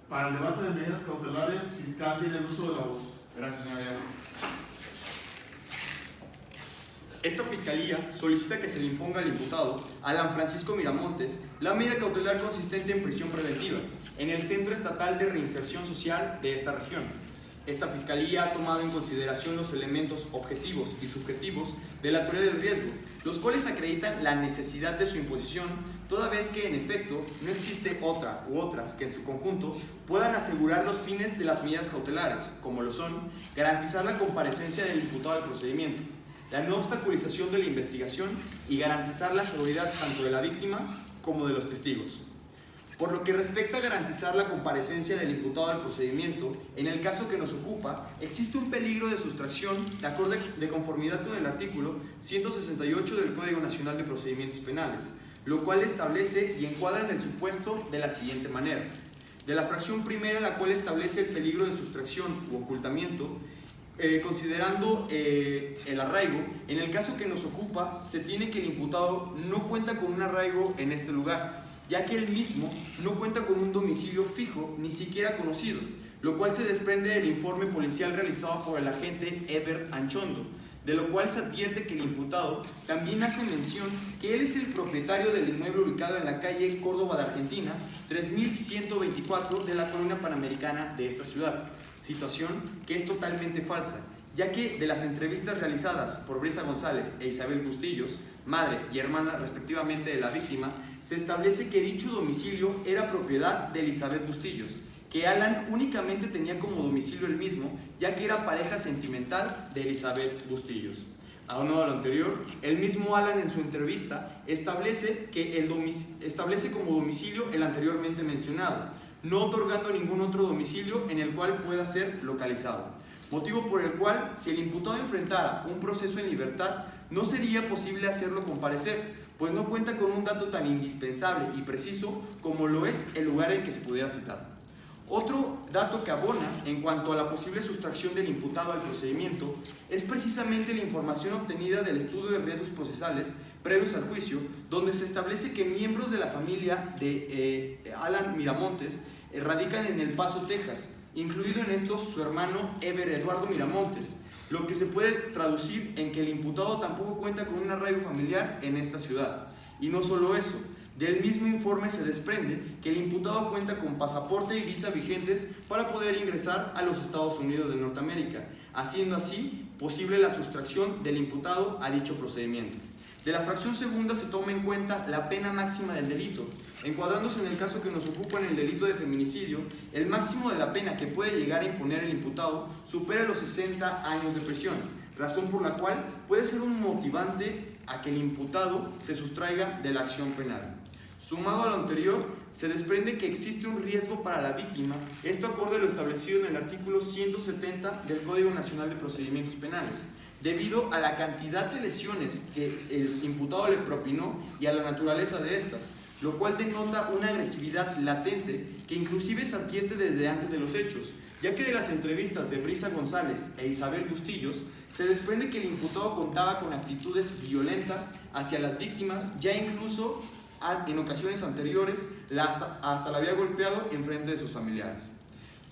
Para el debate de medidas cautelares, fiscal tiene el uso de la voz. Gracias, señor Ayala. Esta fiscalía solicita que se le imponga al imputado Alan Francisco Miramontes la medida cautelar consistente en prisión preventiva en el Centro Estatal de Reinserción Social de esta región. Esta fiscalía ha tomado en consideración los elementos objetivos y subjetivos de la teoría del riesgo, los cuales acreditan la necesidad de su imposición, toda vez que en efecto no existe otra u otras que en su conjunto puedan asegurar los fines de las medidas cautelares, como lo son garantizar la comparecencia del imputado al procedimiento, la no obstaculización de la investigación y garantizar la seguridad tanto de la víctima como de los testigos. Por lo que respecta a garantizar la comparecencia del imputado al procedimiento, en el caso que nos ocupa, existe un peligro de sustracción de conformidad con el artículo 168 del Código Nacional de Procedimientos Penales, lo cual establece y encuadra en el supuesto de la siguiente manera. De la fracción primera, la cual establece el peligro de sustracción u ocultamiento, considerando el arraigo, en el caso que nos ocupa, se tiene que el imputado no cuenta con un arraigo en este lugar, ya que él mismo no cuenta con un domicilio fijo ni siquiera conocido, lo cual se desprende del informe policial realizado por el agente Eber Anchondo, de lo cual se advierte que el imputado también hace mención que él es el propietario del inmueble ubicado en la calle Córdoba de Argentina, 3124 de la colonia panamericana de esta ciudad, situación que es totalmente falsa, ya que de las entrevistas realizadas por Brisa González e Isabel Bustillos, madre y hermana respectivamente de la víctima, se establece que dicho domicilio era propiedad de Elizabeth Bustillos, que Alan únicamente tenía como domicilio el mismo, ya que era pareja sentimental de Elizabeth Bustillos. Aunado a lo anterior, el mismo Alan en su entrevista establece como domicilio el anteriormente mencionado, no otorgando ningún otro domicilio en el cual pueda ser localizado, motivo por el cual, si el imputado enfrentara un proceso en libertad, no sería posible hacerlo comparecer, pues no cuenta con un dato tan indispensable y preciso como lo es el lugar en que se pudiera citar. Otro dato que abona en cuanto a la posible sustracción del imputado al procedimiento es precisamente la información obtenida del estudio de riesgos procesales previos al juicio, donde se establece que miembros de la familia de Alan Miramontes radican en El Paso, Texas, incluido en estos su hermano Eber Eduardo Miramontes, lo que se puede traducir en que el imputado tampoco cuenta con un arraigo familiar en esta ciudad. Y no solo eso, del mismo informe se desprende que el imputado cuenta con pasaporte y visa vigentes para poder ingresar a los Estados Unidos de Norteamérica, haciendo así posible la sustracción del imputado a dicho procedimiento. De la fracción segunda se toma en cuenta la pena máxima del delito, encuadrándose en el caso que nos ocupa en el delito de feminicidio, el máximo de la pena que puede llegar a imponer el imputado supera los 60 años de prisión, razón por la cual puede ser un motivante a que el imputado se sustraiga de la acción penal. Sumado a lo anterior, se desprende que existe un riesgo para la víctima, esto acorde a lo establecido en el artículo 170 del Código Nacional de Procedimientos Penales, debido a la cantidad de lesiones que el imputado le propinó y a la naturaleza de estas, lo cual denota una agresividad latente que inclusive se advierte desde antes de los hechos, ya que de las entrevistas de Brisa González e Isabel Bustillos se desprende que el imputado contaba con actitudes violentas hacia las víctimas, ya incluso en ocasiones anteriores hasta la había golpeado en frente de sus familiares.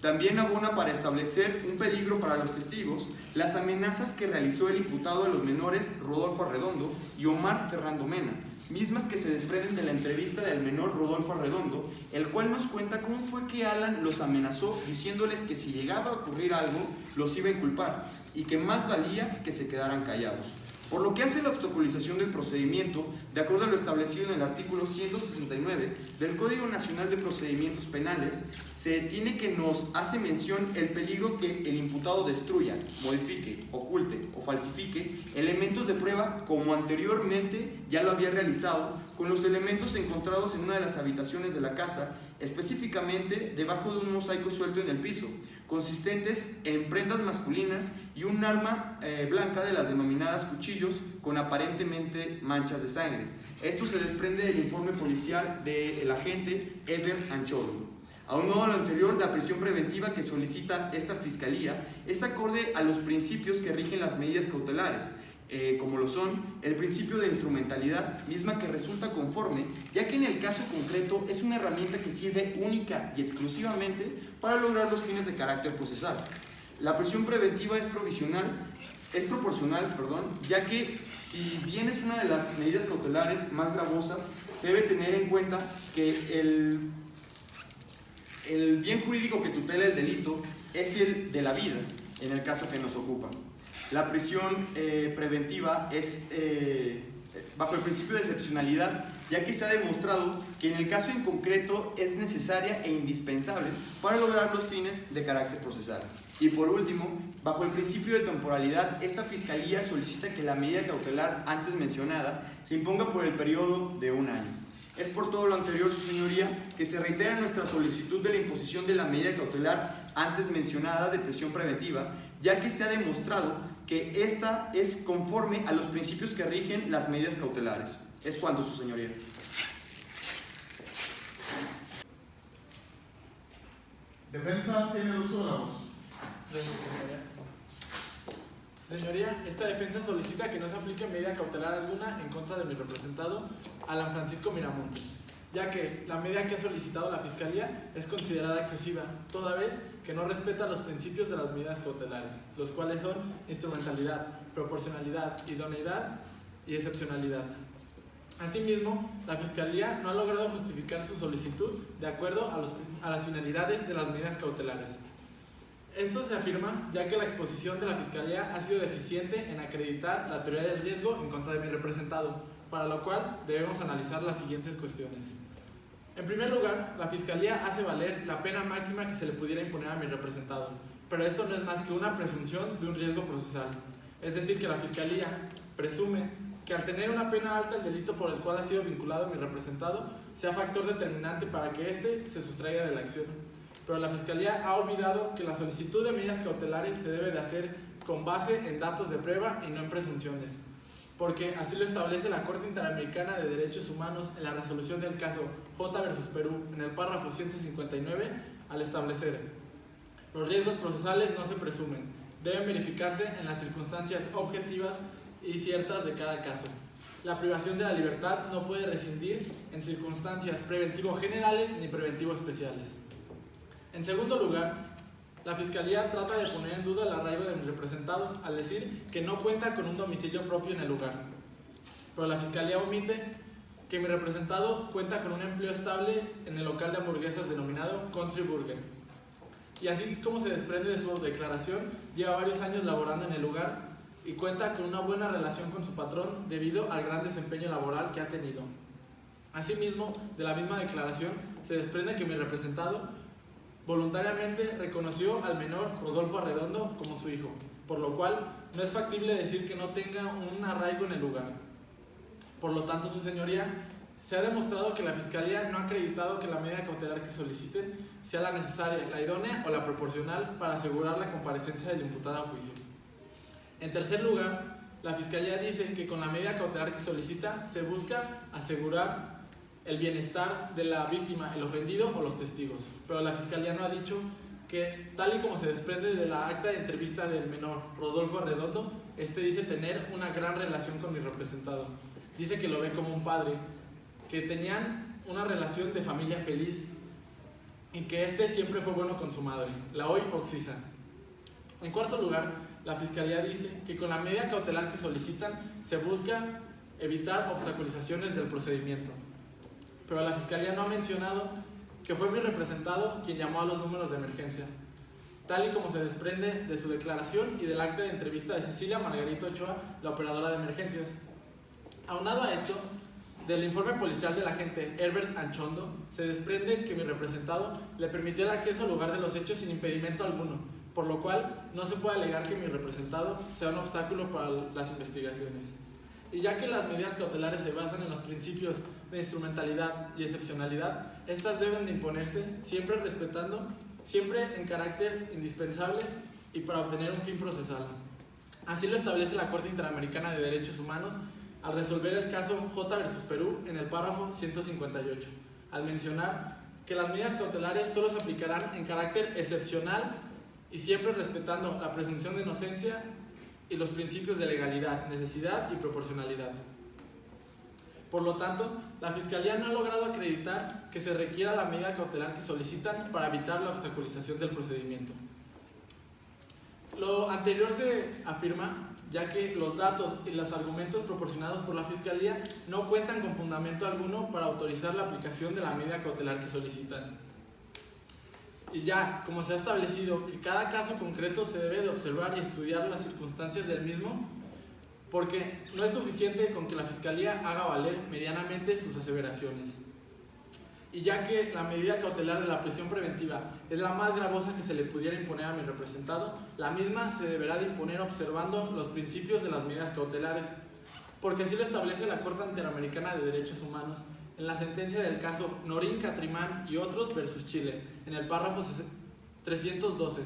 También abona para establecer un peligro para los testigos las amenazas que realizó el imputado a los menores Rodolfo Arredondo y Omar Fernando Mena, mismas que se desprenden de la entrevista del menor Rodolfo Arredondo, el cual nos cuenta cómo fue que Alan los amenazó diciéndoles que si llegaba a ocurrir algo los iba a inculpar y que más valía que se quedaran callados. Por lo que hace la obstaculización del procedimiento, de acuerdo a lo establecido en el artículo 169 del Código Nacional de Procedimientos Penales, se tiene que nos hace mención el peligro que el imputado destruya, modifique, oculte o falsifique elementos de prueba como anteriormente ya lo había realizado con los elementos encontrados en una de las habitaciones de la casa, específicamente debajo de un mosaico suelto en el piso, consistentes en prendas masculinas y un arma blanca de las denominadas cuchillos con aparentemente manchas de sangre. Esto se desprende del informe policial del agente Eber Anchondo. Aunado a lo anterior, la prisión preventiva que solicita esta fiscalía es acorde a los principios que rigen las medidas cautelares, como lo son el principio de instrumentalidad, misma que resulta conforme, ya que en el caso concreto es una herramienta que sirve única y exclusivamente para lograr los fines de carácter procesal. La prisión preventiva es proporcional, ya que si bien es una de las medidas cautelares más gravosas, se debe tener en cuenta que el bien jurídico que tutela el delito es el de la vida, en el caso que nos ocupa. La prisión preventiva es bajo el principio de excepcionalidad, ya que se ha demostrado que en el caso en concreto es necesaria e indispensable para lograr los fines de carácter procesal. Y por último, bajo el principio de temporalidad, esta Fiscalía solicita que la medida cautelar antes mencionada se imponga por el periodo de 1 año. Es por todo lo anterior, su señoría, que se reitera nuestra solicitud de la imposición de la medida cautelar antes mencionada de prisión preventiva, ya que se ha demostrado que esta es conforme a los principios que rigen las medidas cautelares. Es cuanto, su señoría. Defensa tiene el uso de la voz. Señoría, esta defensa solicita que no se aplique medida cautelar alguna en contra de mi representado, Alan Francisco Miramontes, ya que la medida que ha solicitado la Fiscalía es considerada excesiva, toda vez que no respeta los principios de las medidas cautelares, los cuales son instrumentalidad, proporcionalidad, idoneidad y excepcionalidad. Asimismo, la Fiscalía no ha logrado justificar su solicitud de acuerdo a las finalidades de las medidas cautelares. Esto se afirma ya que la exposición de la Fiscalía ha sido deficiente en acreditar la teoría del riesgo en contra de mi representado, para lo cual debemos analizar las siguientes cuestiones. En primer lugar, la Fiscalía hace valer la pena máxima que se le pudiera imponer a mi representado, pero esto no es más que una presunción de un riesgo procesal. Es decir, que la Fiscalía presume que al tener una pena alta el delito por el cual ha sido vinculado mi representado sea factor determinante para que éste se sustraiga de la acción. Pero la Fiscalía ha olvidado que la solicitud de medidas cautelares se debe de hacer con base en datos de prueba y no en presunciones, porque así lo establece la Corte Interamericana de Derechos Humanos en la resolución del caso J versus Perú, en el párrafo 159, al establecer: los riesgos procesales no se presumen, deben verificarse en las circunstancias objetivas y ciertas de cada caso. La privación de la libertad no puede rescindir en circunstancias preventivo generales ni preventivo especiales. En segundo lugar, la Fiscalía trata de poner en duda el arraigo de mi representado al decir que no cuenta con un domicilio propio en el lugar. Pero la Fiscalía omite que mi representado cuenta con un empleo estable en el local de hamburguesas denominado Country Burger. Y así como se desprende de su declaración, lleva varios años laborando en el lugar y cuenta con una buena relación con su patrón debido al gran desempeño laboral que ha tenido. Asimismo, de la misma declaración se desprende que mi representado voluntariamente reconoció al menor Rodolfo Arredondo como su hijo, por lo cual no es factible decir que no tenga un arraigo en el lugar. Por lo tanto, su señoría, se ha demostrado que la Fiscalía no ha acreditado que la medida cautelar que soliciten sea la necesaria, la idónea o la proporcional para asegurar la comparecencia del imputado a juicio. En tercer lugar, la Fiscalía dice que con la medida cautelar que solicita se busca asegurar el bienestar de la víctima, el ofendido o los testigos. Pero la Fiscalía no ha dicho que, tal y como se desprende de la acta de entrevista del menor Rodolfo Arredondo, este dice tener una gran relación con mi representado. Dice que lo ve como un padre, que tenían una relación de familia feliz y que este siempre fue bueno con su madre, la hoy occisa. En cuarto lugar, la Fiscalía dice que con la medida cautelar que solicitan se busca evitar obstaculizaciones del procedimiento. Pero la Fiscalía no ha mencionado que fue mi representado quien llamó a los números de emergencia, tal y como se desprende de su declaración y del acta de entrevista de Cecilia Margarita Ochoa, la operadora de emergencias. Aunado a esto, del informe policial del agente Herbert Anchondo, se desprende que mi representado le permitió el acceso al lugar de los hechos sin impedimento alguno, por lo cual no se puede alegar que mi representado sea un obstáculo para las investigaciones. Y ya que las medidas cautelares se basan en los principios de instrumentalidad y excepcionalidad, estas deben de imponerse siempre en carácter indispensable y para obtener un fin procesal. Así lo establece la Corte Interamericana de Derechos Humanos al resolver el caso J versus Perú en el párrafo 158, al mencionar que las medidas cautelares solo se aplicarán en carácter excepcional y siempre respetando la presunción de inocencia y los principios de legalidad, necesidad y proporcionalidad. Por lo tanto, la Fiscalía no ha logrado acreditar que se requiera la medida cautelar que solicitan para evitar la obstaculización del procedimiento. Lo anterior se afirma ya que los datos y los argumentos proporcionados por la Fiscalía no cuentan con fundamento alguno para autorizar la aplicación de la medida cautelar que solicitan. Y ya, como se ha establecido que cada caso concreto se debe de observar y estudiar las circunstancias del mismo, porque no es suficiente con que la Fiscalía haga valer medianamente sus aseveraciones. Y ya que la medida cautelar de la prisión preventiva es la más gravosa que se le pudiera imponer a mi representado, la misma se deberá de imponer observando los principios de las medidas cautelares, porque así lo establece la Corte Interamericana de Derechos Humanos en la sentencia del caso Norín Catrimán y otros versus Chile, en el párrafo 312,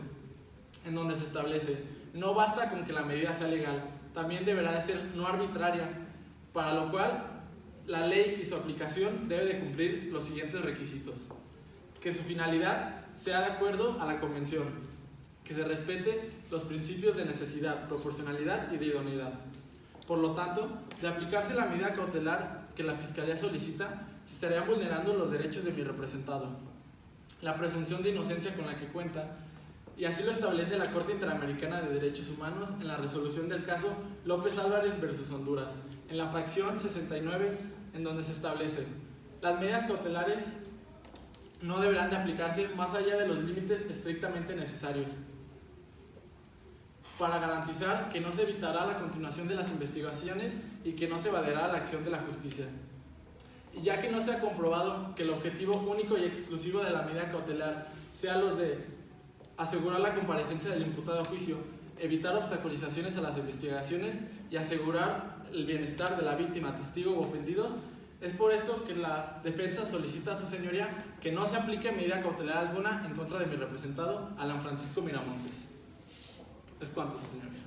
en donde se establece: no basta con que la medida sea legal, también deberá de ser no arbitraria, para lo cual la ley y su aplicación debe de cumplir los siguientes requisitos: que su finalidad sea de acuerdo a la Convención, que se respete los principios de necesidad, proporcionalidad y de idoneidad. Por lo tanto, de aplicarse la medida cautelar que la Fiscalía solicita, se estarían vulnerando los derechos de mi representado, la presunción de inocencia con la que cuenta, y así lo establece la Corte Interamericana de Derechos Humanos en la resolución del caso López Álvarez versus Honduras, en la fracción 69, en donde se establece: las medidas cautelares no deberán de aplicarse más allá de los límites estrictamente necesarios, para garantizar que no se evitará la continuación de las investigaciones y que no se evadirá la acción de la justicia. Y ya que no se ha comprobado que el objetivo único y exclusivo de la medida cautelar sea los de asegurar la comparecencia del imputado a juicio, evitar obstaculizaciones a las investigaciones y asegurar el bienestar de la víctima, testigo u ofendidos, es por esto que la defensa solicita a su señoría que no se aplique medida cautelar alguna en contra de mi representado, Alan Francisco Miramontes. Es cuanto, su señoría.